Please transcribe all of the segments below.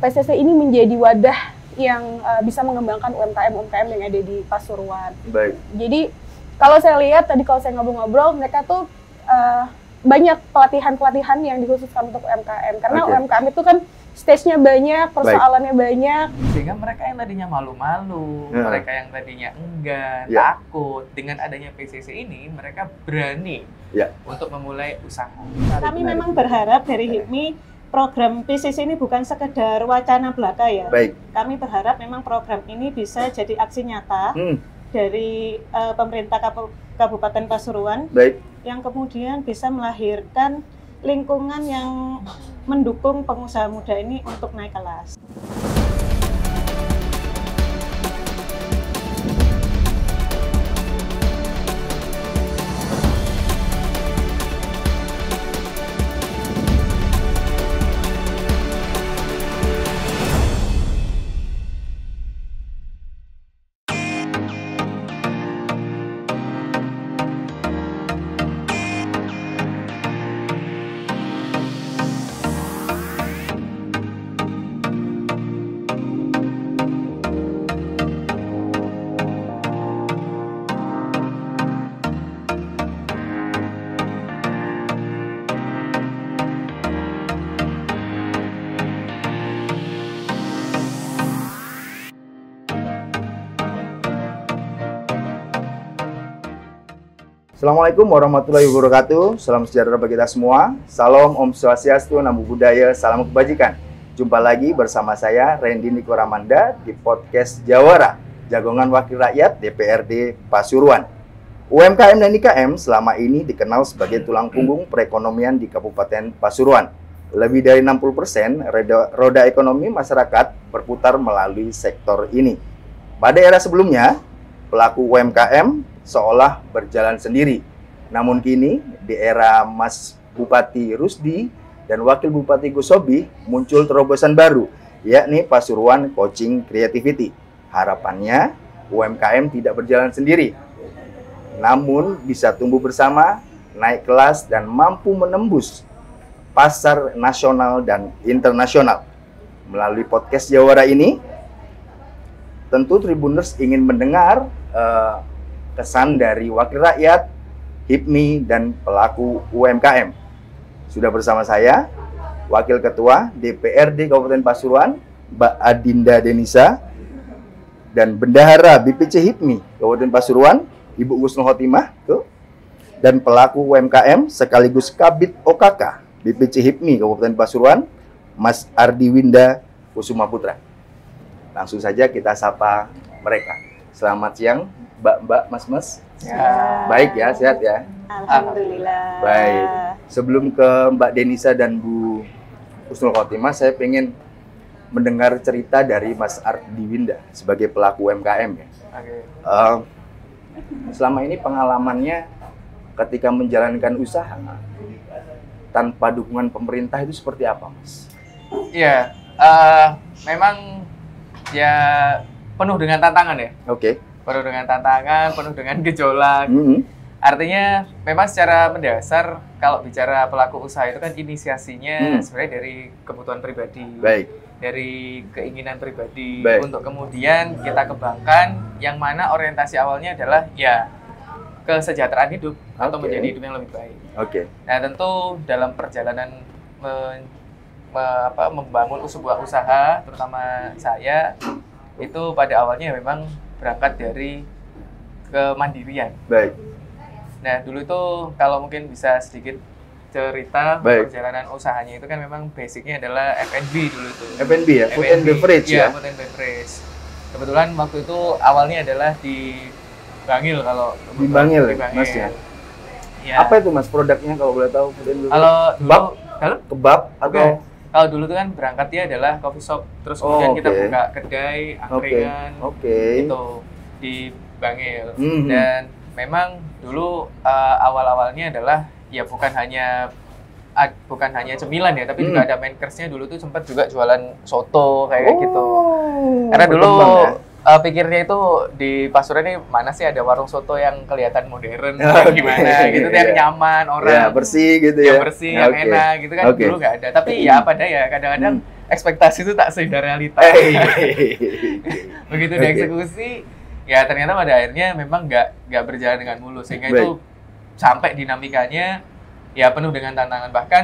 PCC ini menjadi wadah yang bisa mengembangkan UMKM yang ada di Pasuruan. Baik. Jadi kalau saya lihat tadi kalau saya ngobrol-ngobrol, mereka tuh banyak pelatihan yang dikhususkan untuk UMKM. Karena UMKM itu kan stage-nya banyak, persoalannya banyak. Sehingga mereka yang tadinya malu-malu, mereka yang tadinya enggan, takut, dengan adanya PCC ini mereka berani untuk memulai usaha. Kami memang berharap dari HIPMI program PCC ini bukan sekedar wacana belaka ya. Baik. Kami berharap memang program ini bisa jadi aksi nyata dari pemerintah Kabupaten Pasuruan. Baik. Yang kemudian bisa melahirkan lingkungan yang mendukung pengusaha muda ini untuk naik kelas. Assalamualaikum warahmatullahi wabarakatuh. Salam sejahtera bagi kita semua. Salam Om Swastiastu, Namo Buddhaya, salam kebajikan. Jumpa lagi bersama saya Randy Niko Ramanda di podcast Jawara, Jagongan Wakil Rakyat DPRD Pasuruan. UMKM dan IKM selama ini dikenal sebagai tulang punggung perekonomian di Kabupaten Pasuruan. Lebih dari 60% roda ekonomi masyarakat berputar melalui sektor ini. Pada era sebelumnya, pelaku UMKM seolah berjalan sendiri. Namun kini, di era Mas Bupati Rusdi dan Wakil Bupati Gusobi, muncul terobosan baru, yakni Pasuruan Coaching Creativity. Harapannya, UMKM tidak berjalan sendiri, namun bisa tumbuh bersama, naik kelas, dan mampu menembus pasar nasional dan internasional. Melalui podcast Jawara ini, tentu Tribuners ingin mendengar kesan dari wakil rakyat, HIPMI, dan pelaku UMKM. Sudah bersama saya, Wakil Ketua DPRD Kabupaten Pasuruan, Mbak Adinda Denisa, dan Bendahara BPC HIPMI Kabupaten Pasuruan, Ibu Gusnul Khotimah, dan pelaku UMKM sekaligus Kabid OKK BPC HIPMI Kabupaten Pasuruan, Mas Ardi Winda Kusuma Putra. Langsung saja kita sapa mereka. Selamat siang, Mbak, Mas. Ya. Baik ya, sehat ya? Alhamdulillah. Baik. Sebelum ke Mbak Denisa dan Bu Husnul Khotimah, saya pengen mendengar cerita dari Mas Ardi Winda sebagai pelaku UMKM ya. Selama ini pengalamannya ketika menjalankan usaha tanpa dukungan pemerintah itu seperti apa, Mas? Iya, memang ya penuh dengan tantangan ya. Oke. Penuh dengan tantangan, penuh dengan gejolak. Artinya memang secara mendasar kalau bicara pelaku usaha itu kan inisiasinya sebenarnya dari kebutuhan pribadi. Baik. Dari keinginan pribadi. Baik. Untuk kemudian kita kembangkan yang mana orientasi awalnya adalah ya kesejahteraan hidup atau menjadi hidup yang lebih baik. Oke. Nah, tentu dalam perjalanan membangun sebuah usaha, terutama saya, itu pada awalnya memang berangkat dari kemandirian. Baik. Nah, dulu itu kalau mungkin bisa sedikit cerita perjalanan usahanya itu kan memang basicnya adalah F&B dulu itu. F&B ya? Food and beverage ya? Food and beverage. Kebetulan waktu itu awalnya adalah di Bangil kalau di Bangil, Mas ya? Ya. Apa itu Mas produknya kalau boleh tahu? Kalau dulu kebab atau kalau dulu itu kan berangkatnya adalah coffee shop, terus kemudian kita buka kedai, angkringan, itu di Bangil. Dan memang dulu awal-awalnya adalah ya bukan hanya cemilan ya, tapi juga ada main course-nya dulu tuh sempat juga jualan soto kayak gitu. Karena dulu pikirnya itu di Pasuruan ini mana sih ada warung soto yang kelihatan modern, gimana gitu, yang nyaman orang, bersih gitu ya, yang bersih, yang enak gitu kan, dulu nggak ada. Tapi ya apa daya, kadang-kadang ekspektasi itu tak seindah realita. Begitu dieksekusi, ya ternyata pada akhirnya memang nggak berjalan dengan mulus, sehingga itu sampai dinamikanya ya penuh dengan tantangan. Bahkan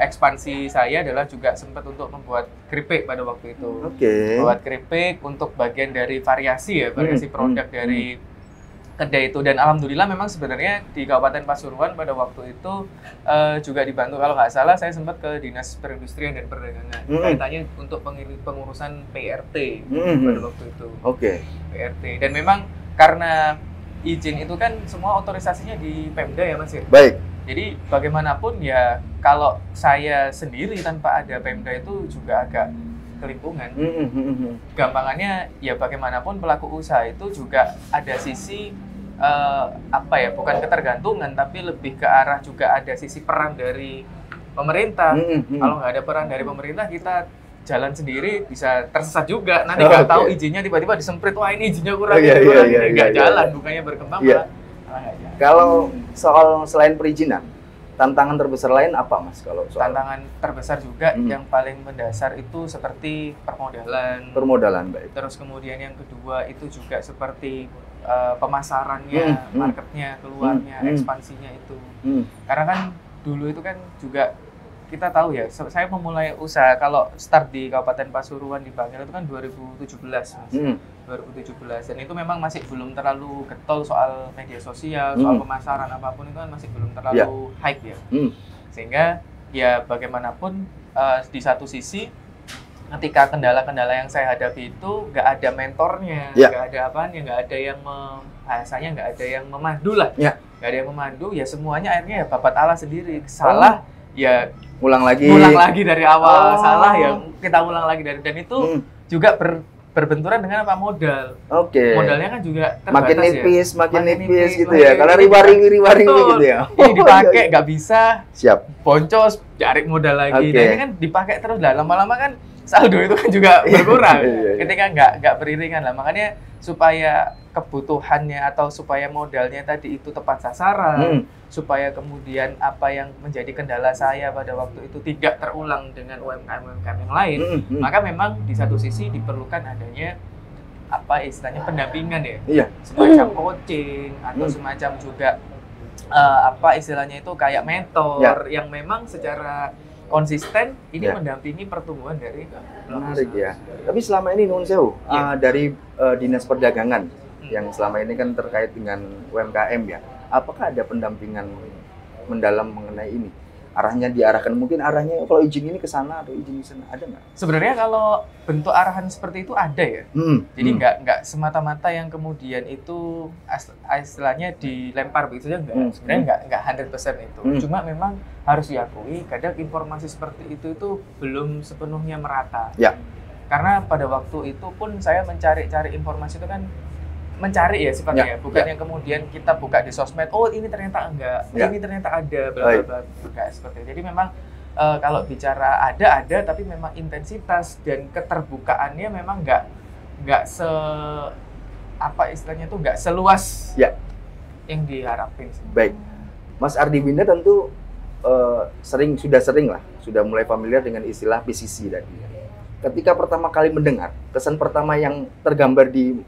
ekspansi saya adalah juga sempat untuk membuat keripik pada waktu itu. Buat keripik untuk bagian dari variasi produk dari kedai itu. Dan alhamdulillah memang sebenarnya di Kabupaten Pasuruan pada waktu itu juga dibantu, kalau nggak salah saya sempat ke Dinas Perindustrian dan Perdagangan kaitannya untuk pengurusan PRT pada waktu itu. PRT. Dan memang karena izin itu kan semua otorisasinya di Pemda ya Mas ya? Baik. Jadi bagaimanapun ya kalau saya sendiri tanpa ada Pemda itu juga agak kelimpungan. Gampangannya ya bagaimanapun pelaku usaha itu juga ada sisi bukan ketergantungan, tapi lebih ke arah juga ada sisi peran dari pemerintah. Kalau nggak ada peran dari pemerintah, kita jalan sendiri bisa tersesat juga. Nanti nggak tahu izinnya tiba-tiba disemprit, wah ini izinnya kurang, nggak jalan, bukannya berkembang malah. Kalau selain perizinan, tantangan terbesar lain apa Mas? Kalau tantangan terbesar juga yang paling mendasar itu seperti permodalan. Baik. Terus kemudian yang kedua itu juga seperti pemasarannya, marketnya, keluarnya, ekspansinya itu. Karena kan dulu itu kan juga kita tahu ya, saya memulai usaha kalau start di Kabupaten Pasuruan di Bangil itu kan 2017 Mas. 2017, dan itu memang masih belum terlalu getol soal media sosial, soal pemasaran apapun itu kan masih belum terlalu hype ya. Sehingga ya bagaimanapun di satu sisi ketika kendala-kendala yang saya hadapi itu nggak ada mentornya, nggak ada apanya, nggak ada yang bahasanya nggak ada yang memandu lah, nggak ada yang memandu, ya semuanya akhirnya ya babat Allah sendiri. Salah ya ulang lagi dari awal, salah ya kita ulang lagi dari, dan itu juga berbenturan dengan apa modal. Modalnya kan juga terbatas, makin nipis gitu ya. Kalau riwari gitu ya. Ini dipakai nggak bisa, boncos, cari modal lagi. Nah, ini kan dipakai terus lah, lama-lama kan saldo itu kan juga berkurang ketika nggak beriringan lah. Makanya supaya kebutuhannya atau supaya modalnya tadi itu tepat sasaran, supaya kemudian apa yang menjadi kendala saya pada waktu itu tidak terulang dengan UMKM yang lain, maka memang di satu sisi diperlukan adanya apa istilahnya pendampingan ya, semacam coaching atau semacam juga apa istilahnya itu kayak mentor yang memang secara konsisten ini mendampingi pertumbuhan dari menarik ya. Tapi selama ini Nun Sewu dari Dinas Perdagangan yang selama ini kan terkait dengan UMKM ya, apakah ada pendampingan mendalam mengenai ini? Arahnya diarahkan, mungkin arahnya kalau izin ini ke sana atau izin di sana, ada nggak? Sebenarnya kalau bentuk arahan seperti itu ada ya. Jadi nggak semata-mata yang kemudian itu istilahnya dilempar begitu saja, nggak. Sebenarnya nggak 100% itu. Cuma memang harus diakui kadang informasi seperti itu belum sepenuhnya merata. Karena pada waktu itu pun saya mencari-cari informasi itu kan mencari ya sifatnya, bukan yang kemudian kita buka di sosmed, oh ini ternyata enggak, ini ternyata ada, bla bla bla, enggak seperti itu. Jadi memang kalau bicara ada, tapi memang intensitas dan keterbukaannya memang nggak apa istilahnya itu nggak seluas yang diharapin. Baik, Mas Ardi Winda tentu sudah mulai familiar dengan istilah PCC tadi. Ketika pertama kali mendengar, kesan pertama yang tergambar di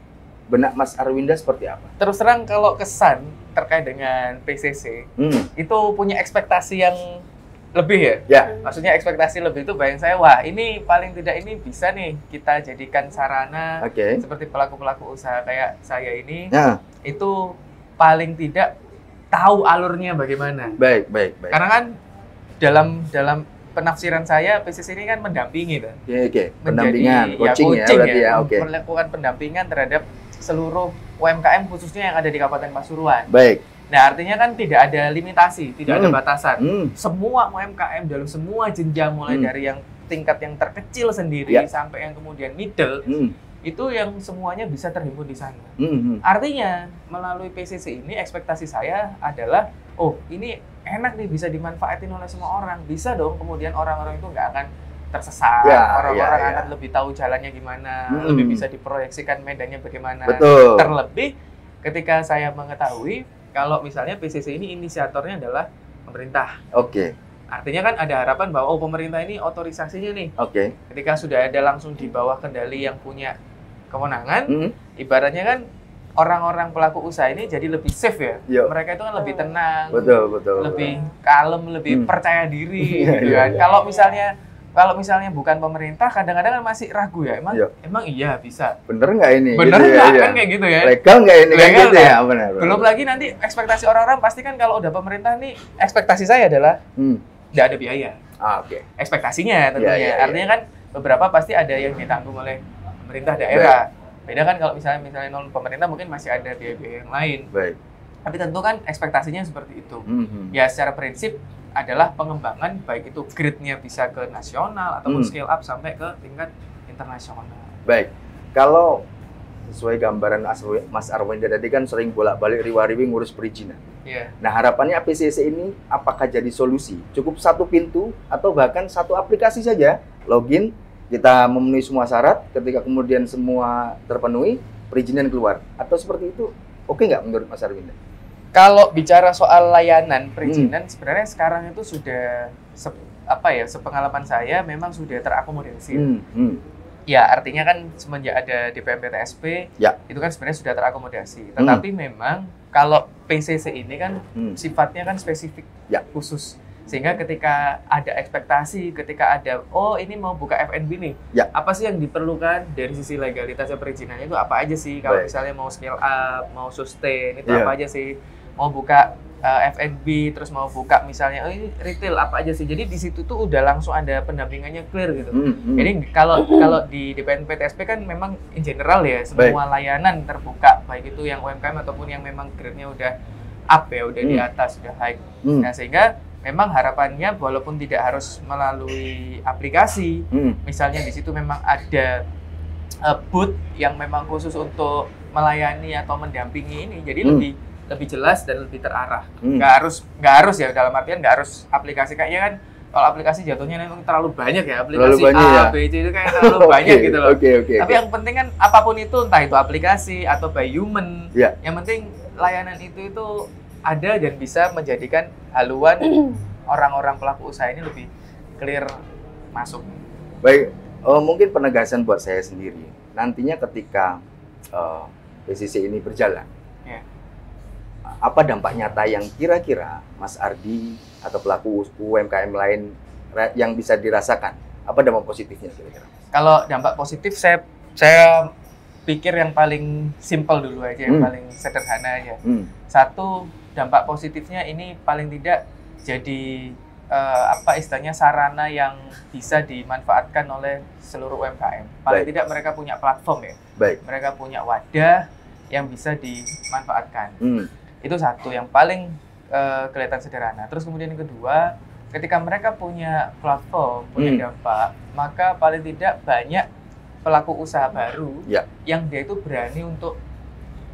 benak Mas Arwinda seperti apa? Terus terang kalau kesan terkait dengan PCC itu punya ekspektasi yang lebih ya. Maksudnya ekspektasi lebih itu bayang saya, wah ini paling tidak ini bisa nih kita jadikan sarana seperti pelaku-pelaku usaha kayak saya ini itu paling tidak tahu alurnya bagaimana. Baik. Karena kan dalam penafsiran saya PCC ini kan mendampingi pendampingan, coaching ya berarti ya. Melakukan pendampingan terhadap seluruh UMKM khususnya yang ada di Kabupaten Pasuruan. Baik. Nah, artinya kan tidak ada limitasi, tidak ada batasan. Semua UMKM dalam semua jenjang mulai dari yang tingkat yang terkecil sendiri sampai yang kemudian middle, itu yang semuanya bisa terhimpun di sana. Artinya melalui PCC ini ekspektasi saya adalah, oh ini enak nih bisa dimanfaatin oleh semua orang. Bisa dong kemudian orang-orang itu nggak akan tersesat, orang-orang akan lebih tahu jalannya gimana, lebih bisa diproyeksikan medannya bagaimana. Betul. Terlebih ketika saya mengetahui kalau misalnya PCC ini inisiatornya adalah pemerintah. Artinya kan ada harapan bahwa pemerintah ini otorisasinya nih. Oke. Ketika sudah ada langsung di bawah kendali yang punya kewenangan, ibaratnya kan orang-orang pelaku usaha ini jadi lebih safe ya. Mereka itu kan lebih tenang, lebih kalem, lebih percaya diri gitu kan. Kalau misalnya bukan pemerintah, kadang-kadang kan masih ragu ya. Emang iya bisa. Bener nggak ini? Bener gitu nggak ya, kan kayak gitu ya? Legal nggak ini? Legal kan gitu kan? ya? Benar. Belum lagi nanti ekspektasi orang-orang pasti kan kalau udah pemerintah nih, ekspektasi saya adalah nggak ada biaya. Oke. Ekspektasinya tentunya. Artinya kan beberapa pasti ada yang ditanggung oleh pemerintah daerah. Beda kan kalau misalnya non pemerintah mungkin masih ada biaya-biaya yang lain. Tapi tentu kan ekspektasinya seperti itu. Ya secara prinsip adalah pengembangan baik itu grade-nya bisa ke nasional ataupun scale up sampai ke tingkat internasional. Baik. Kalau sesuai gambaran Mas Arwinda tadi kan sering bolak-balik riwa-riwi ngurus perizinan. Nah, harapannya PCC ini apakah jadi solusi? Cukup satu pintu atau bahkan satu aplikasi saja, login, kita memenuhi semua syarat, ketika kemudian semua terpenuhi, perizinan keluar. Atau seperti itu, oke nggak menurut Mas Arwinda? Kalau bicara soal layanan perizinan, sebenarnya sekarang itu sudah sepengalaman saya memang sudah terakomodasi. Ya, artinya kan semenjak ada DPMP-TSP, itu kan sebenarnya sudah terakomodasi. Tetapi memang kalau PCC ini kan sifatnya kan spesifik, khusus. Sehingga ketika ada ekspektasi, ketika ada, ini mau buka F&B nih, apa sih yang diperlukan dari sisi legalitasnya perizinannya itu apa aja sih? Kalau misalnya mau scale up, mau sustain, itu apa aja sih? Mau buka F&B, terus mau buka misalnya ini retail apa aja sih? Jadi di situ tuh udah langsung ada pendampingannya clear gitu. Jadi kalau di DPMP-TSP kan memang in general ya semua layanan terbuka, baik itu yang UMKM ataupun yang memang grade-nya udah up ya, udah di atas, udah high. Nah sehingga memang harapannya walaupun tidak harus melalui aplikasi, misalnya di situ memang ada booth yang memang khusus untuk melayani atau mendampingi ini, jadi lebih jelas dan lebih terarah. Nggak harus ya, dalam artian nggak harus aplikasi kayaknya kan. Kalau aplikasi jatuhnya memang terlalu banyak ya, aplikasi A, B, C itu kayak terlalu banyak gitu loh. Tapi yang penting kan apapun itu, entah itu aplikasi atau by human, yang penting layanan itu ada dan bisa menjadikan haluan orang-orang pelaku usaha ini lebih clear masuk. Baik, mungkin penegasan buat saya sendiri. Nantinya ketika PCC ini berjalan, apa dampak nyata yang kira-kira Mas Ardi atau pelaku UMKM lain yang bisa dirasakan? Apa dampak positifnya kira-kira? Kalau dampak positif saya pikir yang paling simpel dulu aja, yang paling sederhana aja. Satu, dampak positifnya ini paling tidak jadi istilahnya sarana yang bisa dimanfaatkan oleh seluruh UMKM. Paling tidak mereka punya platform ya. Mereka punya wadah yang bisa dimanfaatkan. Itu satu yang paling kelihatan sederhana. Terus kemudian yang kedua, ketika mereka punya platform, punya dampak, maka paling tidak banyak pelaku usaha baru yang dia itu berani untuk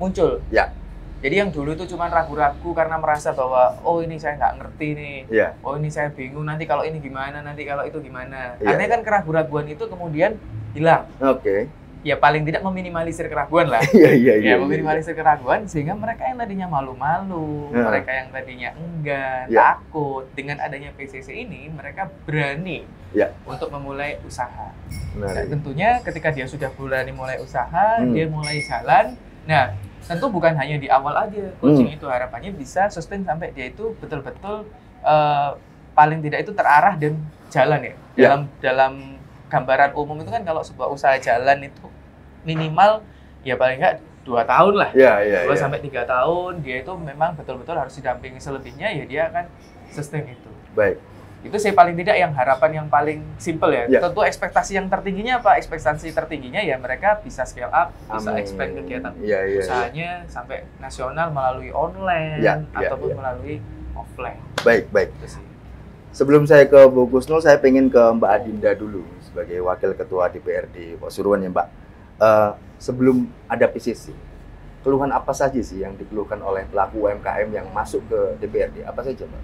muncul. Jadi yang dulu itu cuma ragu-ragu karena merasa bahwa ini saya nggak ngerti nih, ini saya bingung, nanti kalau ini gimana, nanti kalau itu gimana. Artinya kan keraguan-raguan itu kemudian hilang. Ya paling tidak meminimalisir keraguan lah. Meminimalisir keraguan sehingga mereka yang tadinya malu-malu, mereka yang tadinya enggan, takut, dengan adanya PCC ini mereka berani untuk memulai usaha. Dan tentunya ketika dia sudah berani mulai usaha, dia mulai jalan. Nah, tentu bukan hanya di awal aja coaching itu, harapannya bisa sustain sampai dia itu betul-betul paling tidak itu terarah dan jalan ya. Dalam gambaran umum itu kan kalau sebuah usaha jalan itu minimal ya paling nggak 2 tahun lah. 2 sampai 3 tahun dia itu memang betul-betul harus didampingi, selebihnya ya dia akan sustain itu. Itu saya paling tidak yang harapan yang paling simple ya. Tentu ekspektasi yang tertingginya apa? Ekspektasi tertingginya ya mereka bisa scale up, bisa expand kegiatan usahanya sampai nasional melalui online ataupun melalui offline. Baik. Sebelum saya ke Bu Kusnul, saya pengen ke Mbak Adinda dulu sebagai Wakil Ketua DPRD Pasuruan ya Mbak. Sebelum ada PCC, keluhan apa saja sih yang dikeluhkan oleh pelaku UMKM yang masuk ke DPRD? Apa saja Mbak?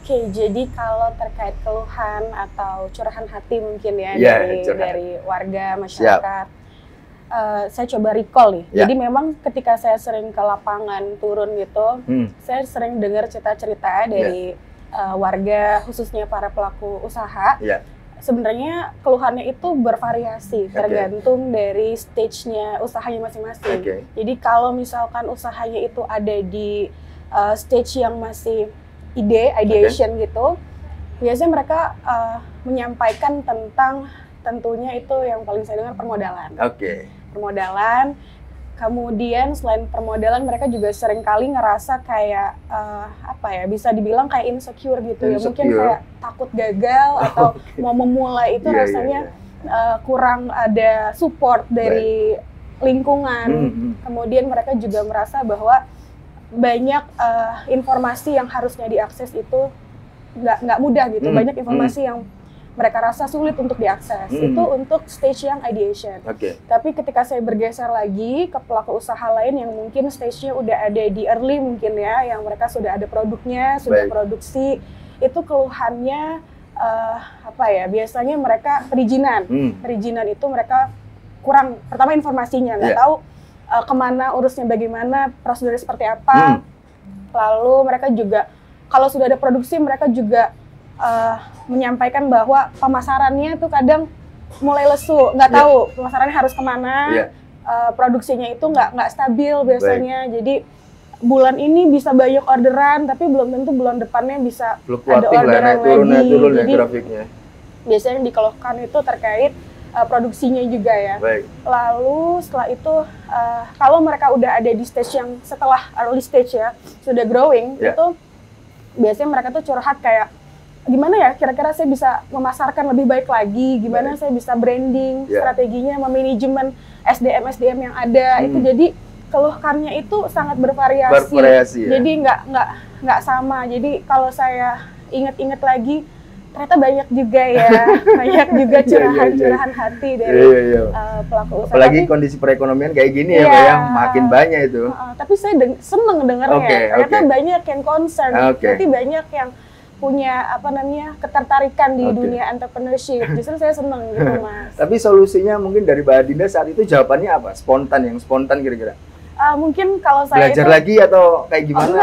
Jadi kalau terkait keluhan atau curahan hati mungkin ya dari warga masyarakat, saya coba recall nih. Jadi memang ketika saya sering ke lapangan turun gitu, saya sering dengar cerita-cerita dari warga, khususnya para pelaku usaha, sebenarnya keluhannya itu bervariasi, tergantung dari stage-nya usahanya masing-masing. Jadi kalau misalkan usahanya itu ada di stage yang masih ideation gitu, biasanya mereka menyampaikan tentang, tentunya itu yang paling saya dengar, permodalan. Permodalan. Kemudian selain permodalan, mereka juga seringkali ngerasa kayak bisa dibilang kayak insecure gitu ya, mungkin kayak takut gagal atau mau memulai itu rasanya kurang ada support dari lingkungan. Kemudian mereka juga merasa bahwa banyak informasi yang harusnya diakses itu nggak mudah gitu, banyak informasi yang mereka rasa sulit untuk diakses. Itu untuk stage yang ideation. Tapi ketika saya bergeser lagi ke pelaku usaha lain yang mungkin stage-nya udah ada di early mungkin ya, yang mereka sudah ada produknya, sudah produksi, itu keluhannya biasanya mereka perizinan. Perizinan itu mereka kurang, pertama informasinya, nggak tahu kemana urusnya, bagaimana, prosedurnya seperti apa. Lalu mereka juga, kalau sudah ada produksi, mereka juga menyampaikan bahwa pemasarannya tuh kadang mulai lesu, nggak tahu pemasarannya harus kemana, produksinya itu nggak stabil biasanya. Jadi bulan ini bisa banyak orderan, tapi belum tentu bulan depannya bisa ada orderan lagi. Jadi biasanya yang dikeluhkan itu terkait produksinya juga ya. Lalu setelah itu, kalau mereka udah ada di stage yang setelah early stage ya, sudah growing, itu biasanya mereka tuh curhat kayak, gimana ya kira-kira saya bisa memasarkan lebih baik lagi, gimana saya bisa branding, strateginya, memanajemen SDM yang ada. Itu jadi keluhannya itu sangat bervariasi. Jadi nggak sama. Jadi kalau saya ingat-ingat lagi, ternyata banyak juga ya, banyak juga curahan hati dari pelaku usaha. Apalagi kondisi perekonomian kayak gini ya, Mbak, yang makin banyak itu. Tapi saya seneng dengarnya, ternyata banyak yang concern, berarti banyak yang punya ketertarikan di dunia entrepreneurship. Justru saya seneng gitu, Mas. Tapi solusinya mungkin dari Mbak Adinda saat itu jawabannya apa? Yang spontan kira-kira? Mungkin kalau saya belajar lagi atau kayak gimana?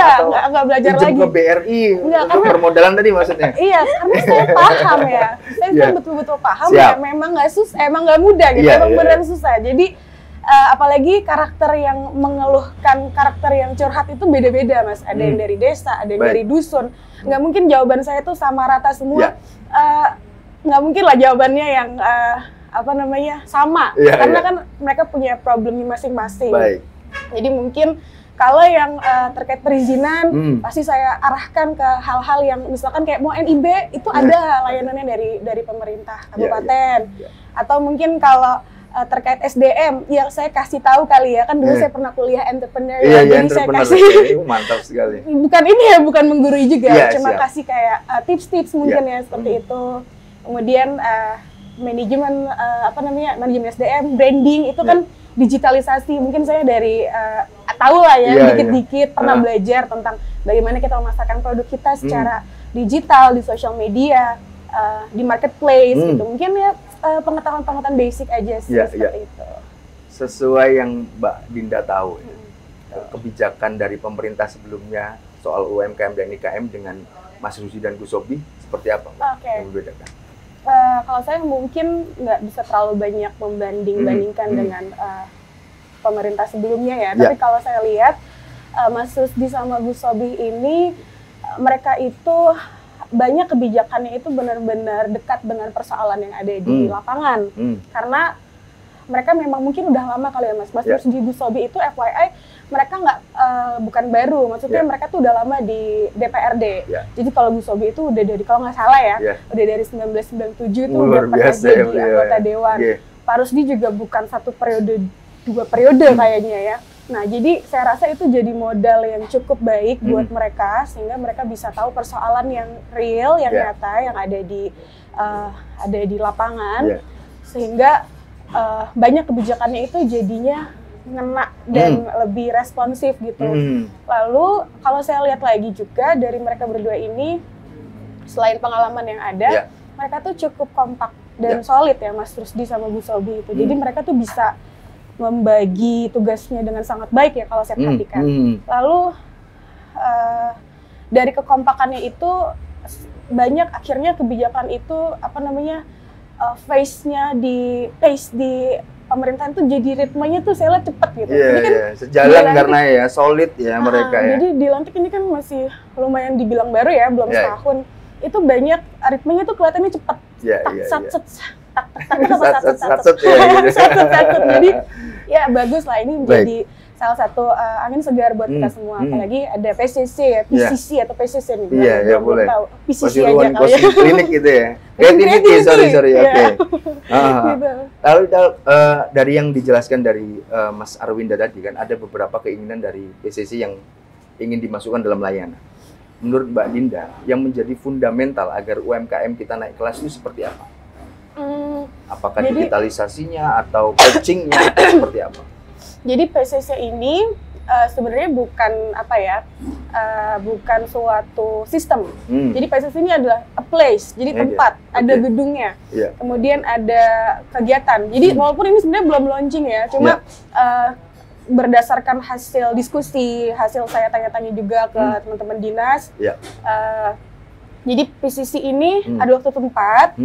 Enggak belajar lagi. Ke BRI untuk permodalan tadi maksudnya? Iya, karena saya paham ya. Saya betul-betul paham ya, memang nggak susah, emang nggak mudah gitu, emang beneran susah. Jadi apalagi karakter yang mengeluhkan, karakter yang curhat itu beda-beda, Mas. Ada yang dari desa, ada yang dari dusun. Nggak mungkin jawaban saya tuh sama rata semua. Nggak mungkin lah jawabannya yang sama. Karena kan mereka punya problemnya masing-masing. Jadi mungkin kalau yang terkait perizinan, pasti saya arahkan ke hal-hal yang misalkan kayak mau NIB, itu ada layanannya dari pemerintah kabupaten. Atau mungkin kalau terkait SDM, ya saya kasih tahu kali ya, kan dulu saya pernah kuliah entrepreneur, jadi saya kasih mantap sekali. Bukan menggurui juga, cuma kasih kayak tips-tips mungkin ya seperti itu. Kemudian manajemen manajemen SDM, branding itu kan digitalisasi. Mungkin saya dari tahu lah ya dikit-dikit pernah belajar tentang bagaimana kita memasarkan produk kita secara digital di social media, di marketplace gitu. Mungkin ya pengetahuan basic aja sih seperti itu. Sesuai yang Mbak Dinda tahu, kebijakan dari pemerintah sebelumnya soal UMKM dan IKM dengan Mas Rusdi dan Gus Sobi seperti apa Mbak yang membedakan? Kalau saya mungkin nggak bisa terlalu banyak membanding-bandingkan dengan pemerintah sebelumnya ya. Tapi kalau saya lihat Mas Rusdi sama Gus Sobi ini, mereka itu banyak kebijakannya itu benar-benar dekat dengan persoalan yang ada di lapangan. Karena mereka memang mungkin udah lama kali ya Mas. Mas Rusdi, Gus Sobi itu FYI mereka bukan baru, maksudnya mereka tuh udah lama di DPRD. Jadi kalau Gus Sobi itu udah dari, kalau nggak salah ya, udah dari 1997 itu udah pernah jadi anggota dewan. Pak Rusdi juga bukan 1 periode, 2 periode kayaknya ya. Nah, jadi saya rasa itu jadi modal yang cukup baik buat mereka, sehingga mereka bisa tahu persoalan yang real, yang nyata, yang ada di lapangan, sehingga banyak kebijakannya itu jadinya ngena dan lebih responsif gitu. Lalu kalau saya lihat lagi juga dari mereka berdua ini, selain pengalaman yang ada, mereka tuh cukup kompak dan solid ya, Mas Rusdi sama Gus Sobi itu. Jadi mereka tuh bisa membagi tugasnya dengan sangat baik ya kalau saya perhatikan. Lalu dari kekompakannya itu banyak akhirnya kebijakan itu apa namanya pace di pemerintahan tuh jadi ritmenya tuh saya lihat cepet gitu. Jadi kan sejalan karena ya solid ya mereka ya. Jadi di Lantik ini kan masih lumayan dibilang baru ya, belum setahun. Itu banyak ritmenya tuh kelihatannya cepet. Jadi ya bagus lah, ini menjadi salah satu angin segar buat kita semua. Apalagi ada PCC ya, PCC atau PCC nih. Iya, boleh. Tahu. PCC aja kali ya. Klinik gitu ya. Creativity, sorry. Oke. Lalu dari yang dijelaskan dari Mas Arwinda tadi kan, ada beberapa keinginan dari PCC yang ingin dimasukkan dalam layanan. Menurut Mbak Dinda, yang menjadi fundamental agar UMKM kita naik kelas itu seperti apa? Apakah digitalisasinya atau coachingnya atau seperti apa? Jadi PCC ini sebenarnya bukan bukan suatu sistem. Jadi PCC ini adalah a place, jadi tempat, ada gedungnya. Kemudian ada kegiatan. Jadi walaupun ini sebenarnya belum launching ya, cuma berdasarkan hasil diskusi, hasil saya tanya-tanya juga ke teman-teman dinas. Jadi PCC ini adalah suatu tempat,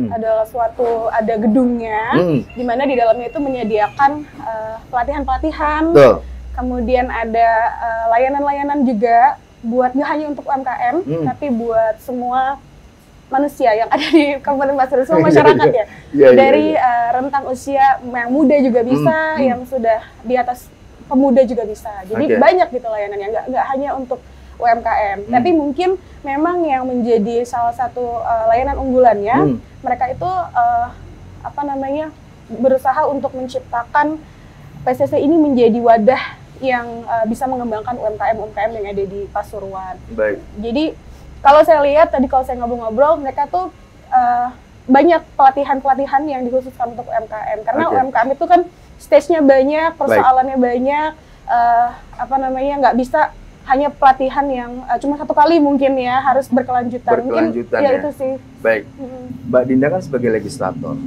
ada gedungnya, di mana di dalamnya itu menyediakan pelatihan-pelatihan, kemudian ada layanan-layanan juga buat nggak hanya untuk UMKM, tapi buat semua manusia yang ada di Kabupaten Pasuruan, semua masyarakat ya. Dari rentang usia yang muda juga bisa, yang sudah di atas pemuda juga bisa. Jadi banyak gitu layanannya, nggak hanya untuk UMKM, tapi mungkin memang yang menjadi salah satu layanan unggulannya, mereka itu berusaha untuk menciptakan PCC ini menjadi wadah yang bisa mengembangkan UMKM yang ada di Pasuruan. Baik. Jadi kalau saya lihat tadi kalau saya ngobrol-ngobrol, mereka tuh banyak pelatihan-pelatihan yang dikhususkan untuk UMKM, karena UMKM itu kan stage-nya banyak, persoalannya banyak, nggak bisa hanya pelatihan yang cuma satu kali mungkin ya, harus berkelanjutan. Mungkin ya itu sih. Baik. Mbak Dinda kan sebagai legislator,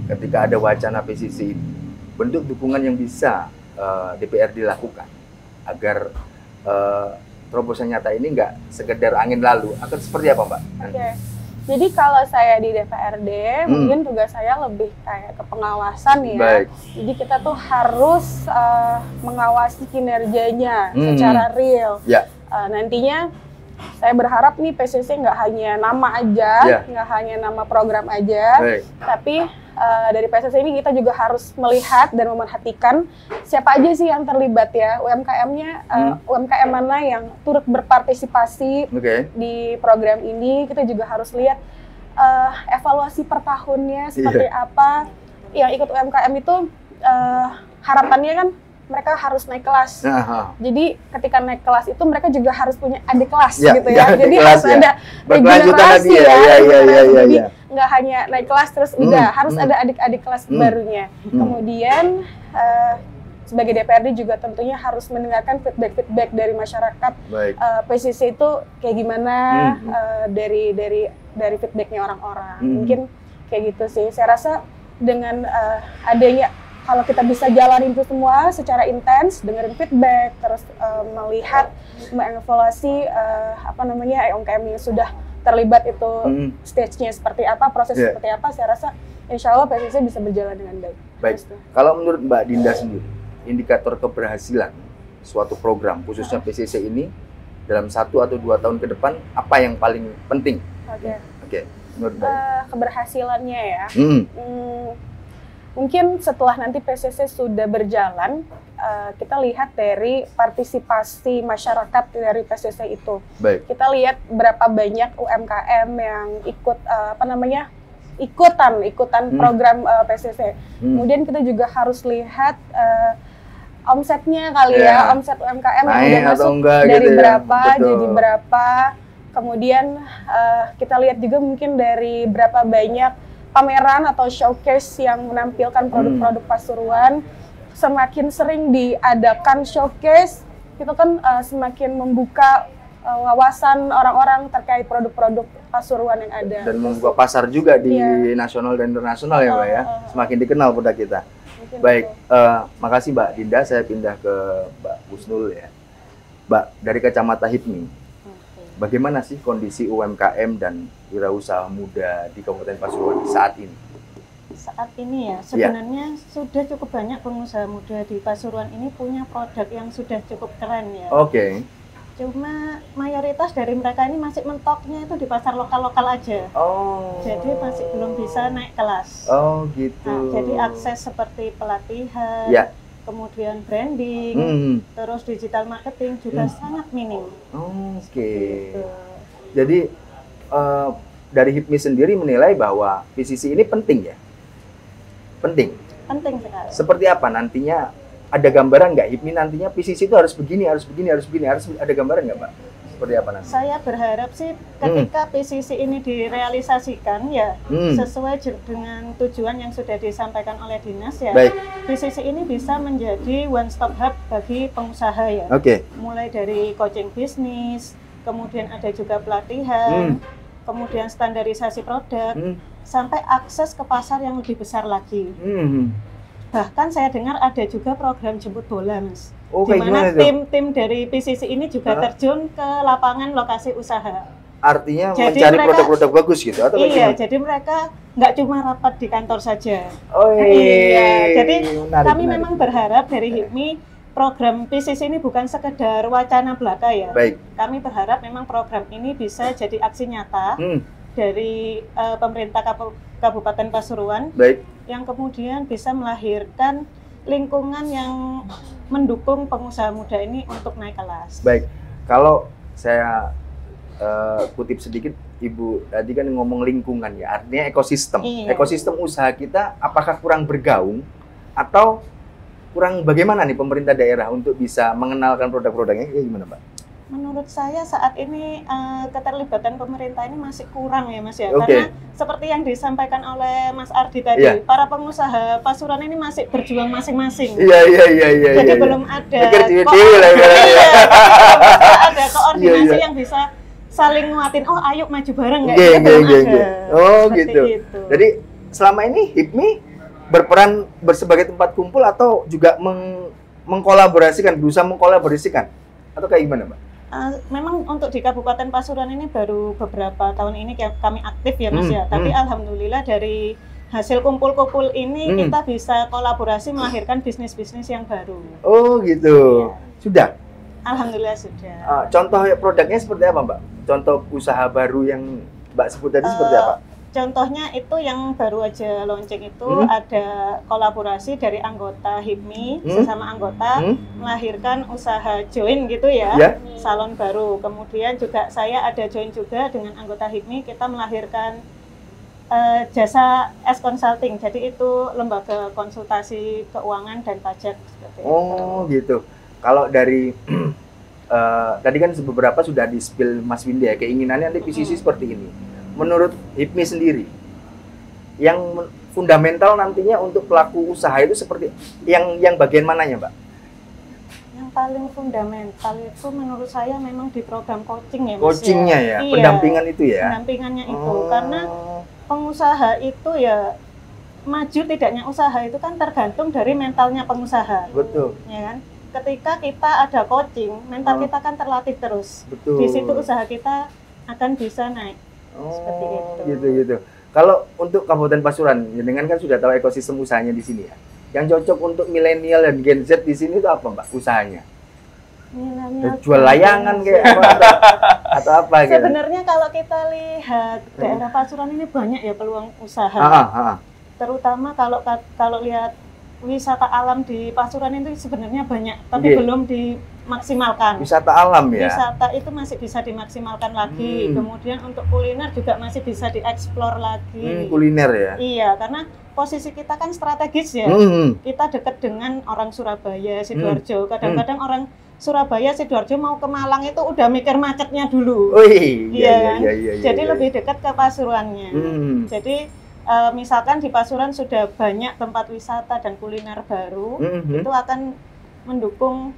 ketika ada wacana PCC ini, bentuk dukungan yang bisa DPRD lakukan agar terobosan nyata ini nggak sekedar angin lalu, akan seperti apa Mbak? Jadi kalau saya di DPRD, mungkin tugas saya lebih kayak ke pengawasan ya. Baik. Jadi kita tuh harus mengawasi kinerjanya secara real. Nantinya saya berharap nih PCC nggak hanya nama aja, nggak hanya nama program aja, tapi dari PCC ini kita juga harus melihat dan memerhatikan siapa aja sih yang terlibat ya, UMKM-nya, UMKM mana yang turut berpartisipasi di program ini. Kita juga harus lihat evaluasi per tahunnya seperti apa. Yang ikut UMKM itu harapannya kan mereka harus naik kelas. Jadi ketika naik kelas itu mereka juga harus punya adik kelas gitu ya. Jadi harus ada regenerasi Jadi nggak hanya naik kelas terus udah, harus ada adik-adik kelas barunya. Kemudian sebagai DPRD juga tentunya harus mendengarkan feedback dari masyarakat. PCC itu kayak gimana dari feedbacknya orang-orang. Mungkin kayak gitu sih. Saya rasa dengan adanya, kalau kita bisa jalanin itu semua secara intens, dengerin feedback, terus melihat, mengevaluasi UMKM yang sudah terlibat itu stage-nya seperti apa, prosesnya seperti apa, saya rasa insya Allah PCC bisa berjalan dengan baik. Baik. Kalau menurut Mbak Dinda sendiri, indikator keberhasilan suatu program, khususnya PCC ini, dalam 1 atau 2 tahun ke depan, apa yang paling penting? Menurut Mbak. Keberhasilannya ya. Mungkin setelah nanti PCC sudah berjalan, kita lihat dari partisipasi masyarakat dari PCC itu. Kita lihat berapa banyak UMKM yang ikut ikutan program PCC. Kemudian kita juga harus lihat omsetnya kali ya, omset UMKM yang udah masuk dari gitu berapa jadi berapa. Kemudian kita lihat juga mungkin dari berapa banyak pameran atau showcase yang menampilkan produk-produk Pasuruan. Semakin sering diadakan showcase, itu kan semakin membuka wawasan orang-orang terkait produk-produk Pasuruan yang ada. Dan membuka pasar juga di nasional dan internasional ya Mbak ya. Semakin dikenal produk kita. Baik, makasih Mbak Dinda. Saya pindah ke Mbak Husnul ya. Mbak, dari kacamata HIPMI, bagaimana sih kondisi UMKM dan wirausaha muda di Kabupaten Pasuruan saat ini? Saat ini ya, sebenarnya sudah cukup banyak pengusaha muda di Pasuruan ini punya produk yang sudah cukup keren ya. Oke. Cuma mayoritas dari mereka ini masih mentoknya itu di pasar lokal-lokal aja. Oh. Jadi masih belum bisa naik kelas. Oh gitu. Nah, jadi akses seperti pelatihan, kemudian branding, terus digital marketing juga sangat minim. Oke. Gitu. Jadi dari HIPMI sendiri menilai bahwa PCC ini penting ya? Penting sekali. Seperti apa nantinya? Ada gambaran nggak HIPMI nantinya PCC itu harus begini, harus ada gambaran nggak Pak? Seperti apa nanti? Saya berharap sih ketika PCC ini direalisasikan ya sesuai dengan tujuan yang sudah disampaikan oleh dinas ya. Baik. PCC ini bisa menjadi one stop hub bagi pengusaha ya. Mulai dari coaching bisnis, kemudian ada juga pelatihan, kemudian standarisasi produk, sampai akses ke pasar yang lebih besar lagi. Bahkan saya dengar ada juga program jemput bola, Mas. Di mana tim-tim dari PCC ini juga terjun ke lapangan lokasi usaha. Artinya jadi mencari produk-produk bagus gitu? Atau jadi mereka nggak cuma rapat di kantor saja. Jadi kami memang berharap dari HIPMI program PCC ini bukan sekedar wacana belaka ya. Baik. Kami berharap memang program ini bisa jadi aksi nyata dari pemerintah Kabupaten Pasuruan. Baik. Yang kemudian bisa melahirkan lingkungan yang mendukung pengusaha muda ini untuk naik kelas. Baik, kalau saya kutip sedikit, Ibu tadi kan ngomong lingkungan ya, artinya ekosistem. Ekosistem usaha kita apakah kurang bergaung atau kurang bagaimana nih pemerintah daerah untuk bisa mengenalkan produk-produknya, kayak gimana Pak? Menurut saya saat ini keterlibatan pemerintah ini masih kurang ya Mas ya, karena seperti yang disampaikan oleh Mas Ardi tadi, para pengusaha Pasuruan ini masih berjuang masing-masing. Jadi belum ada koordinasi yang bisa saling nguatin. Oh, ayo maju bareng gitu. Jadi selama ini HIPMI berperan sebagai tempat kumpul atau juga berusaha mengkolaborasikan atau kayak gimana, Mbak? Memang untuk di Kabupaten Pasuruan ini baru beberapa tahun ini kami aktif ya Mas ya, tapi alhamdulillah dari hasil kumpul-kumpul ini kita bisa kolaborasi melahirkan bisnis-bisnis yang baru. Oh gitu, sudah? Alhamdulillah sudah. Contoh produknya seperti apa Mbak? Contoh usaha baru yang Mbak sebut tadi seperti apa? Contohnya itu yang baru aja launching itu ada kolaborasi dari anggota HIPMI sesama anggota melahirkan usaha join gitu ya, salon baru. Kemudian juga saya ada join juga dengan anggota HIPMI, kita melahirkan jasa S-Consulting. Jadi itu lembaga konsultasi keuangan dan pajak seperti itu. Oh gitu. Kalau dari tadi kan beberapa sudah di-spill Mas Windy ya, keinginannya nanti PCC seperti ini. Menurut HIPMI sendiri, yang fundamental nantinya untuk pelaku usaha itu seperti yang bagian mananya, Mbak? Yang paling fundamental itu menurut saya memang di program coaching ya, Mas. Coachingnya ya, pendampingan itu ya? Pendampingannya itu, karena pengusaha itu ya maju tidaknya usaha itu kan tergantung dari mentalnya pengusaha. Betul. Ya kan? Ketika kita ada coaching, mental kita kan terlatih terus. Betul. Di situ usaha kita akan bisa naik. Seperti itu. Gitu. Kalau untuk Kabupaten Pasuruan, jenengan kan sudah tahu ekosistem usahanya di sini ya. Yang cocok untuk milenial dan Gen Z di sini itu apa, Mbak? Usahanya? Jual layangan kayak apa atau apa gitu? Sebenarnya kalau kita lihat daerah Pasuruan ini banyak ya peluang usaha. Terutama kalau lihat wisata alam di Pasuruan itu sebenarnya banyak, tapi belum dimaksimalkan. Wisata alam ya? Wisata itu masih bisa dimaksimalkan lagi. Kemudian untuk kuliner juga masih bisa dieksplor lagi. Kuliner ya? Iya, karena posisi kita kan strategis ya. Kita dekat dengan orang Surabaya, Sidoarjo. Kadang-kadang orang Surabaya, Sidoarjo mau ke Malang itu udah mikir macetnya dulu. Iya. Jadi lebih dekat ke Pasuruannya. Jadi misalkan di Pasuruan sudah banyak tempat wisata dan kuliner baru, itu akan mendukung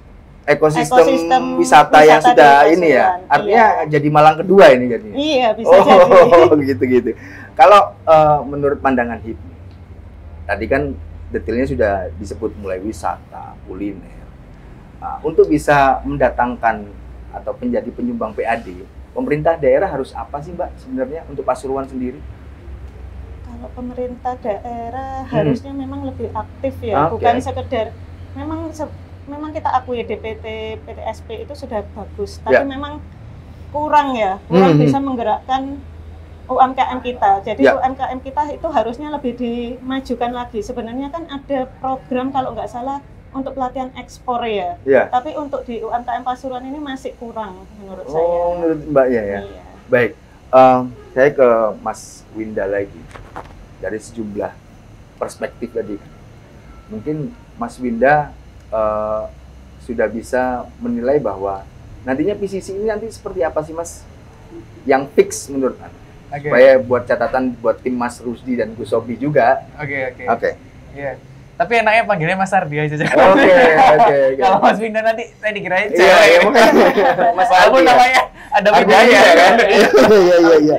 ekosistem wisata yang sudah ini ya. Artinya jadi Malang kedua ini jadinya. Iya, bisa jadi. Gitu. Kalau menurut pandangan HIPMI, tadi kan detailnya sudah disebut mulai wisata, kuliner. Untuk bisa mendatangkan atau menjadi penyumbang PAD, pemerintah daerah harus apa sih Mbak sebenarnya untuk Pasuruan sendiri? Kalau pemerintah daerah harusnya memang lebih aktif ya, bukan sekedar memang kita akui DPT PTSP itu sudah bagus, tapi memang kurang bisa menggerakkan UMKM kita. Jadi UMKM kita itu harusnya lebih dimajukan lagi. Sebenarnya kan ada program kalau nggak salah untuk pelatihan ekspor ya. Tapi untuk di UMKM Pasuruan ini masih kurang menurut saya. Oh, menurut Mbak ya. Iya. Baik, saya ke Mas Winda lagi. Dari sejumlah perspektif tadi. Mungkin Mas Winda sudah bisa menilai bahwa nantinya PCC ini nanti seperti apa sih Mas? Yang fix menurut Anda? Supaya buat catatan buat tim Mas Rusdi dan Gus Sobi juga. Oke. Iya. Tapi enaknya panggilnya Mas Ardi aja. Oke. Kalau Mas Winda nanti saya dikirain cewek. Iya. Mas Ardi namanya ada bedanya kan. Iya.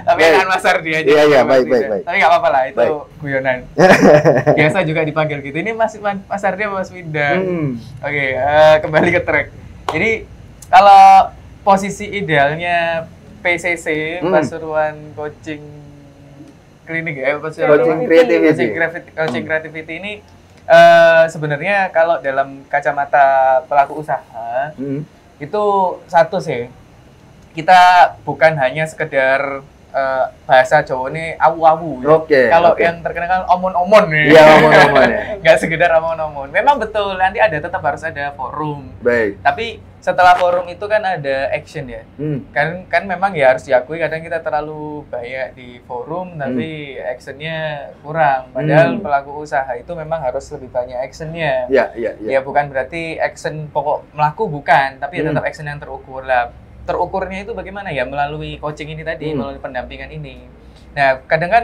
Tapi kan Mas Ardi aja. Iya, baik. Tapi nggak apa-apa lah, itu guyonan. Biasa juga dipanggil gitu. Ini Mas Ardi apa Mas Winda? Oke, kembali ke track. Jadi kalau posisi idealnya PCC, Pasuruan Coaching Clinic ya, Coaching Creativity ini sebenarnya kalau dalam kacamata pelaku usaha itu satu sih, kita bukan hanya sekedar bahasa Jawa ini awu-awu. Kalau yang terkenal kan omon-omon nih. Iya, omon-omon ya. Nggak sekedar omon-omon. Memang betul, nanti tetap harus ada forum. Baik. Tapi setelah forum itu kan ada action ya. Kan memang ya harus diakui kadang kita terlalu banyak di forum tapi actionnya kurang. Padahal pelaku usaha itu memang harus lebih banyak actionnya. Iya. Ya bukan berarti action pokok melaku bukan, tapi tetap action yang terukur lah. Terukurnya itu bagaimana ya, melalui coaching ini tadi, melalui pendampingan ini. Nah, kadang kan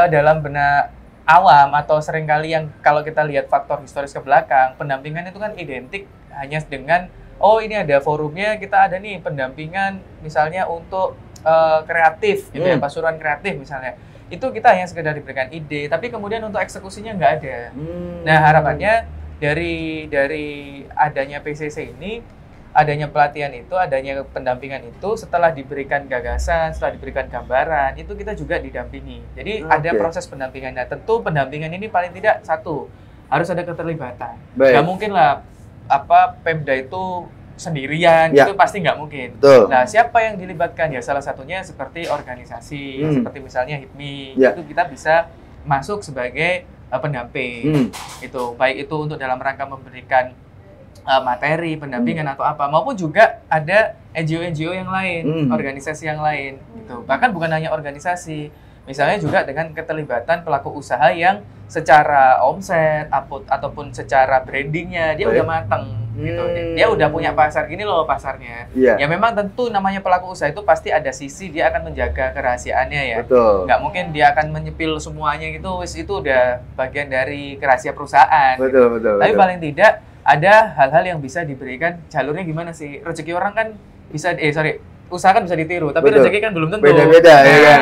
dalam benak awam atau seringkali yang kalau kita lihat faktor historis ke belakang, pendampingan itu kan identik hanya dengan ini ada forumnya, kita ada nih pendampingan misalnya untuk kreatif gitu ya, Pasuruan kreatif misalnya. Itu kita hanya sekedar diberikan ide, tapi kemudian untuk eksekusinya nggak ada. Nah, harapannya dari adanya PCC ini, adanya pelatihan itu, adanya pendampingan itu, setelah diberikan gagasan, setelah diberikan gambaran, itu kita juga didampingi. Jadi ada proses pendampingannya. Tentu pendampingan ini paling tidak satu, harus ada keterlibatan. Nggak mungkin lah Pemda itu sendirian, itu pasti nggak mungkin. Nah, siapa yang dilibatkan? Ya salah satunya seperti organisasi, seperti misalnya HIPMI, itu kita bisa masuk sebagai pendamping. Itu baik itu untuk dalam rangka memberikan materi, pendampingan atau apa, maupun juga ada NGO yang lain, organisasi yang lain gitu. Bahkan bukan hanya organisasi, misalnya juga dengan keterlibatan pelaku usaha yang secara omset ataupun secara brandingnya dia udah matang gitu. Dia udah punya pasar, gini loh pasarnya. Ya memang tentu namanya pelaku usaha itu pasti ada sisi dia akan menjaga kerahasiaannya ya. Nggak mungkin dia akan menyepil semuanya gitu, itu udah bagian dari rahasia perusahaan. Betul. Tapi paling tidak ada hal-hal yang bisa diberikan. Jalurnya gimana sih? Rezeki orang kan bisa usaha kan bisa ditiru, tapi rezeki kan belum tentu. Beda-beda ya kan.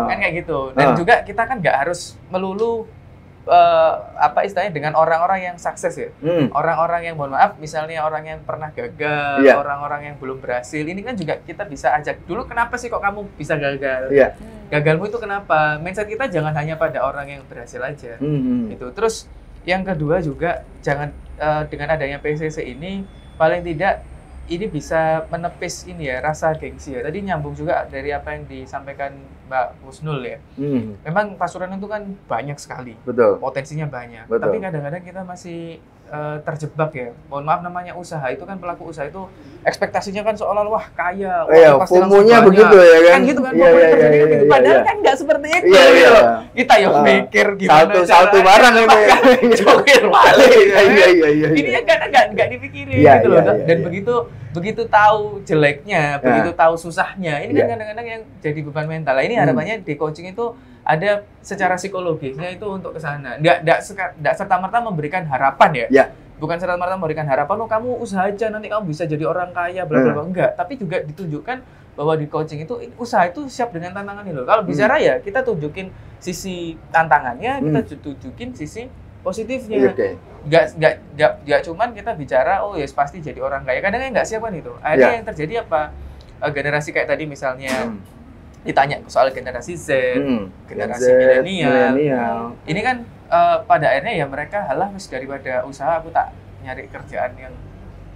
Kan kayak gitu. Dan juga kita kan nggak harus melulu istilahnya dengan orang-orang yang sukses ya. Orang-orang yang mohon maaf misalnya orang yang pernah gagal, orang-orang yang belum berhasil. Ini kan juga kita bisa ajak dulu, kenapa sih kok kamu bisa gagal? Gagalmu itu kenapa? Mindset kita jangan hanya pada orang yang berhasil aja. Gitu. Terus yang kedua juga jangan dengan adanya PCC ini paling tidak ini bisa menepis ini ya rasa gengsi ya. Tadi nyambung juga dari apa yang disampaikan Mbak Husnul ya. Memang Pasuruan itu kan banyak sekali. Potensinya banyak. Tapi kadang-kadang kita masih terjebak ya. Mohon maaf namanya usaha itu kan pelaku usaha itu ekspektasinya kan seolah-olah wah kaya. Pasti FOMO-nya begitu ya kan. Kan gitu kan. Padahal kan nggak seperti itu. Kita yang mikir gimana salto barang itu ya. Joget balik. Ini yang nggak dipikirin gitu loh. Dan begitu tahu jeleknya, begitu tahu susahnya, ini kan kadang-kadang yang jadi beban mental. Nah, ini harapannya di coaching itu ada secara psikologisnya itu untuk ke sana. Nggak serta-merta memberikan harapan ya. Bukan serta-merta memberikan harapan, kamu usaha aja nanti kamu bisa jadi orang kaya, bla bla bla. Enggak, tapi juga ditunjukkan bahwa di coaching itu usaha itu siap dengan tantangan ini loh. Kalau bicara ya kita tunjukin sisi tantangannya, kita tunjukin sisi positifnya. Nggak cuman kita bicara pasti jadi orang kaya. Kadang-kadang nggak siap kan itu. Akhirnya yang terjadi apa? generasi kayak tadi misalnya ditanya soal generasi Z, generasi milenial. Ini kan pada akhirnya ya mereka halah daripada usaha aku tak nyari kerjaan yang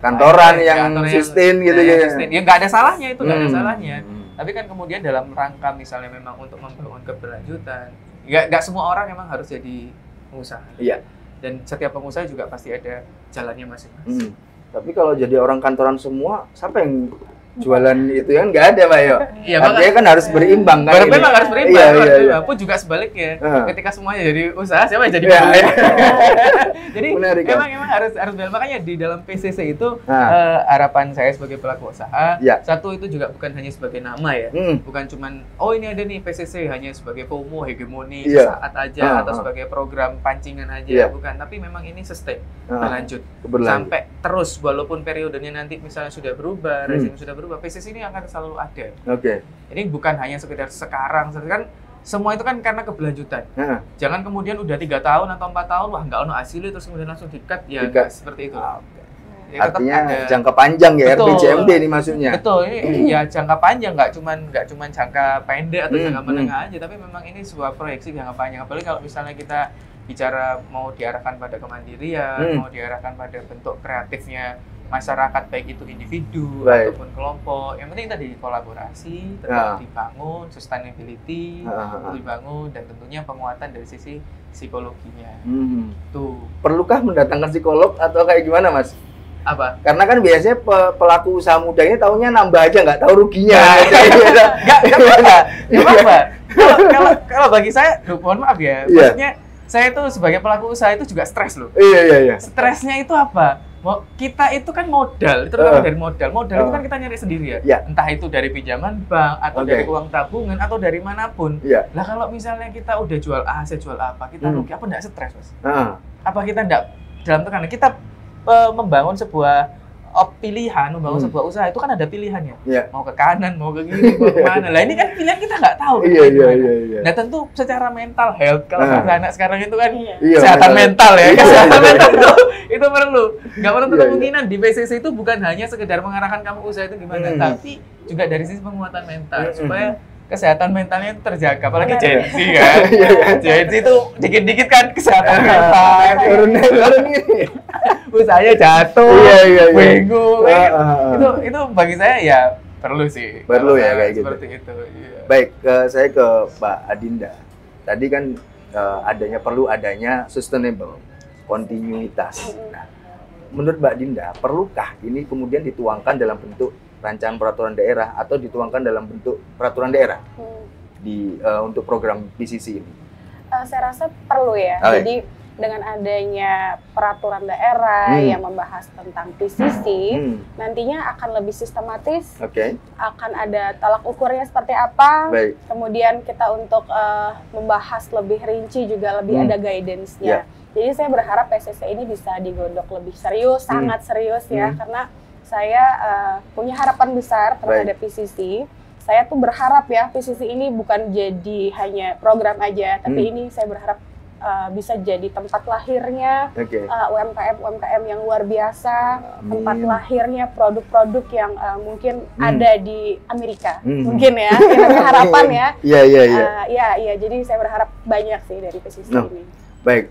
kantoran yang sustain gitu ya. Ya nggak ada salahnya itu, nggak ada salahnya. Tapi kan kemudian dalam rangka misalnya memang untuk membangun keberlanjutan, nggak semua orang memang harus jadi pengusaha. Iya. Dan setiap pengusaha juga pasti ada jalannya masing-masing. Tapi kalau jadi orang kantoran semua, siapa yang jualan itu kan nggak ada, Pak Yo. Iya, artinya kan harus berimbang kan. Memang harus berimbang. Iya. Pun juga sebaliknya. Ketika semuanya jadi usaha, siapa yang jadi pembeli? Jadi menarik, memang harus makanya di dalam PCC itu harapan saya sebagai pelaku usaha, satu itu juga bukan hanya sebagai nama ya. Bukan cuman ini ada nih PCC hanya sebagai FOMO, hegemoni saat aja atau sebagai program pancingan aja, bukan. Tapi memang ini sustain, berlanjut sampai terus walaupun periodenya nanti misalnya sudah berubah, rezim sudah berubah, PCC ini akan selalu ada. Ini bukan hanya sekedar sekarang kan semua itu kan karena keberlanjutan. Jangan kemudian udah 3 tahun atau 4 tahun wah nggak ono hasilnya terus kemudian langsung di-cut ya seperti itu. Ya, artinya jangka panjang ya, RPJMD ini maksudnya. Betul, ini ya jangka panjang, nggak cuman jangka pendek atau jangka menengah aja, tapi memang ini sebuah proyeksi jangka panjang. Apalagi kalau misalnya kita bicara mau diarahkan pada kemandirian, mau diarahkan pada bentuk kreatifnya masyarakat, baik itu individu ataupun kelompok. Yang penting tadi kolaborasi, tetap dibangun, sustainability, dibangun, dan tentunya penguatan dari sisi psikologinya. Tuh. Perlukah mendatangkan psikolog atau kayak gimana, Mas? Apa? Karena kan biasanya pelaku usaha muda ini taunya nambah aja, nggak tahu ruginya. Nggak apa-apa. Kalau bagi saya, mohon maaf ya, maksudnya saya itu sebagai pelaku usaha itu juga stres loh. Iya. Stresnya itu apa? Kita itu kan modal, terutama dari modal itu kan kita nyari sendiri ya. Entah itu dari pinjaman bank, atau dari uang tabungan, atau dari manapun. Lah kalau misalnya kita udah jual A, saya jual apa, kita rugi, apa enggak stres, Mas? Apa kita enggak dalam tekanan? Kita membangun sebuah pilihan, membangun sebuah usaha itu kan ada pilihannya. Mau ke kanan, mau ke kiri, mau ke mana. Lah ini kan pilihan kita nggak tahu. Iya. Nah tentu secara mental health, kalau anak sekarang itu kan kesehatan mental ya. Kesehatan mental itu perlu. Nggak menutup kemungkinan di PCC itu bukan hanya sekedar mengarahkan kamu usaha itu gimana, tapi juga dari sisi penguatan mental supaya kesehatan mentalnya itu terjaga, apalagi Gen Z kan. Gen Z itu dikit-dikit kan kesehatan mental. Turun ini. Usahanya jatuh, bingung. Itu bagi saya ya perlu sih. Perlu ya kayak gitu. Seperti itu. Iya. Baik, saya ke Mbak Adinda. Tadi kan perlu adanya sustainable, kontinuitas. Nah, menurut Mbak Dinda, perlukah ini kemudian dituangkan dalam bentuk rancangan peraturan daerah atau dituangkan dalam bentuk peraturan daerah untuk program PCC ini? Saya rasa perlu ya. Jadi dengan adanya peraturan daerah yang membahas tentang PCC, nantinya akan lebih sistematis, akan ada tolak ukurnya seperti apa, kemudian kita untuk membahas lebih rinci juga lebih ada guidance-nya. Jadi saya berharap PCC ini bisa digodok lebih serius, sangat serius ya, karena saya punya harapan besar terhadap PCC. Saya tuh berharap ya PCC ini bukan jadi hanya program aja, tapi ini saya berharap bisa jadi tempat lahirnya UMKM yang luar biasa, tempat lahirnya produk-produk yang mungkin ada di Amerika, mungkin ya, ini harapan ya. Iya. Jadi saya berharap banyak sih dari PCC ini. Baik,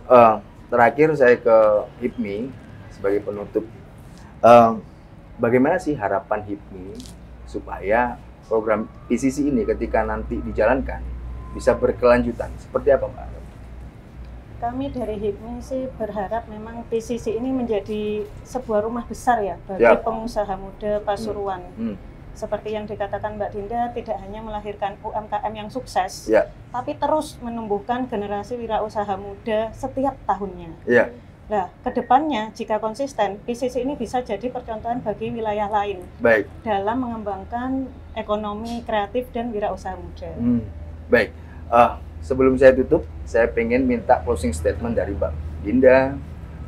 terakhir saya ke HIPMI sebagai penutup. Bagaimana sih harapan HIPMI supaya program PCC ini ketika nanti dijalankan bisa berkelanjutan? Seperti apa, Mbak? Kami dari HIPMI sih berharap memang PCC ini menjadi sebuah rumah besar ya bagi pengusaha muda Pasuruan. Seperti yang dikatakan Mbak Dinda, tidak hanya melahirkan UMKM yang sukses, tapi terus menumbuhkan generasi wirausaha muda setiap tahunnya. Nah, kedepannya jika konsisten, PCC ini bisa jadi percontohan bagi wilayah lain dalam mengembangkan ekonomi kreatif dan wirausaha muda. Baik, sebelum saya tutup, saya pengen minta closing statement dari Mbak Dinda,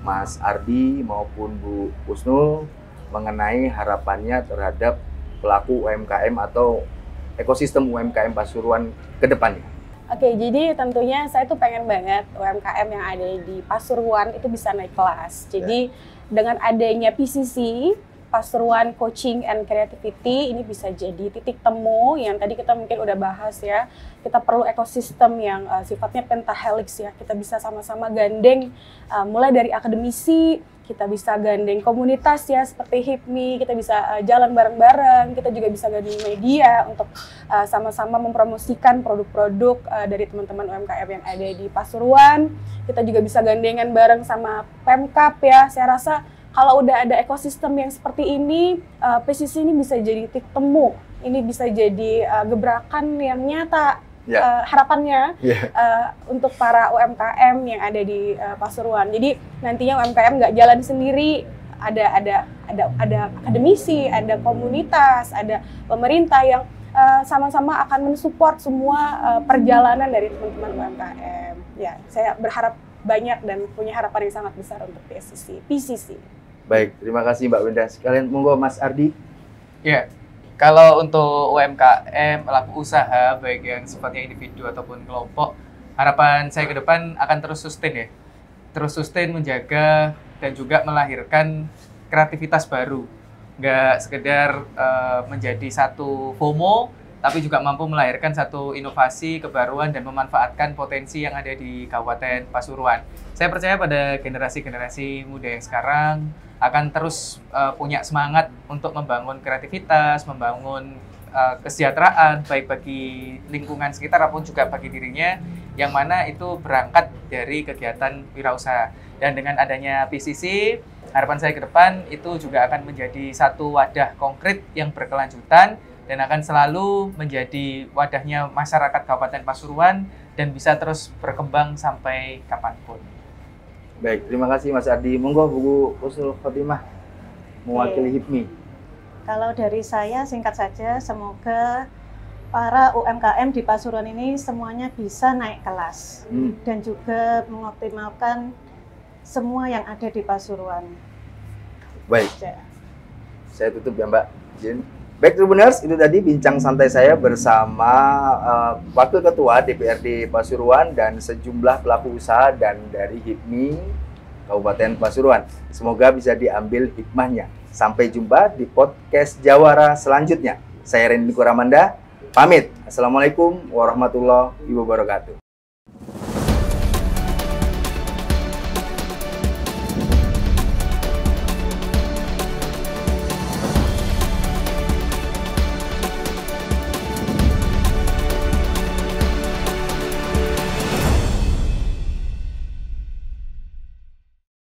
Mas Ardi maupun Bu Husnul mengenai harapannya terhadap pelaku UMKM atau ekosistem UMKM Pasuruan ke depannya. Oke, jadi tentunya saya tuh pengen banget UMKM yang ada di Pasuruan itu bisa naik kelas. Jadi dengan adanya PCC, Pasuruan Coaching and Creativity ini bisa jadi titik temu yang tadi kita mungkin udah bahas ya. Kita perlu ekosistem yang sifatnya pentahelix ya. Kita bisa sama-sama gandeng mulai dari akademisi, kita bisa gandeng komunitas ya seperti HIPMI, kita bisa jalan bareng-bareng, kita juga bisa gandeng media untuk sama-sama mempromosikan produk-produk dari teman-teman UMKM yang ada di Pasuruan. Kita juga bisa gandengan bareng sama Pemkab ya. Saya rasa kalau udah ada ekosistem yang seperti ini, PCC ini bisa jadi titik temu, ini bisa jadi gebrakan yang nyata. Harapannya untuk para UMKM yang ada di Pasuruan. Jadi nantinya UMKM nggak jalan sendiri, ada akademisi, ada komunitas, ada pemerintah yang sama-sama akan mensupport semua perjalanan dari teman-teman UMKM. Ya, saya berharap banyak dan punya harapan yang sangat besar untuk PCC. Baik, terima kasih Mbak Wenda. Sekalian monggo Mas Ardi. Ya, kalau untuk UMKM, pelaku usaha, baik yang sifatnya individu ataupun kelompok, harapan saya ke depan akan terus sustain ya. Terus sustain, menjaga, dan juga melahirkan kreativitas baru. Nggak sekedar menjadi satu FOMO, tapi juga mampu melahirkan satu inovasi, kebaruan, dan memanfaatkan potensi yang ada di Kabupaten Pasuruan. Saya percaya pada generasi-generasi muda yang sekarang akan terus punya semangat untuk membangun kreativitas, membangun kesejahteraan, baik bagi lingkungan sekitar maupun juga bagi dirinya, yang mana itu berangkat dari kegiatan wirausaha. Dan dengan adanya PCC, harapan saya ke depan itu juga akan menjadi satu wadah konkret yang berkelanjutan dan akan selalu menjadi wadahnya masyarakat Kabupaten Pasuruan dan bisa terus berkembang sampai kapanpun. Baik, terima kasih Mas Ardi. Monggo Bu Husnul Khotimah mewakili HIPMI. Kalau dari saya singkat saja, semoga para UMKM di Pasuruan ini semuanya bisa naik kelas dan juga mengoptimalkan semua yang ada di Pasuruan. Baik, saya tutup ya Mbak Jin. Baik Tribuners, itu tadi bincang santai saya bersama Wakil Ketua DPRD Pasuruan dan sejumlah pelaku usaha dan dari HIPMI Kabupaten Pasuruan. Semoga bisa diambil hikmahnya. Sampai jumpa di podcast Jawara selanjutnya. Saya Randy Niko Ramanda, pamit. Assalamualaikum warahmatullahi wabarakatuh.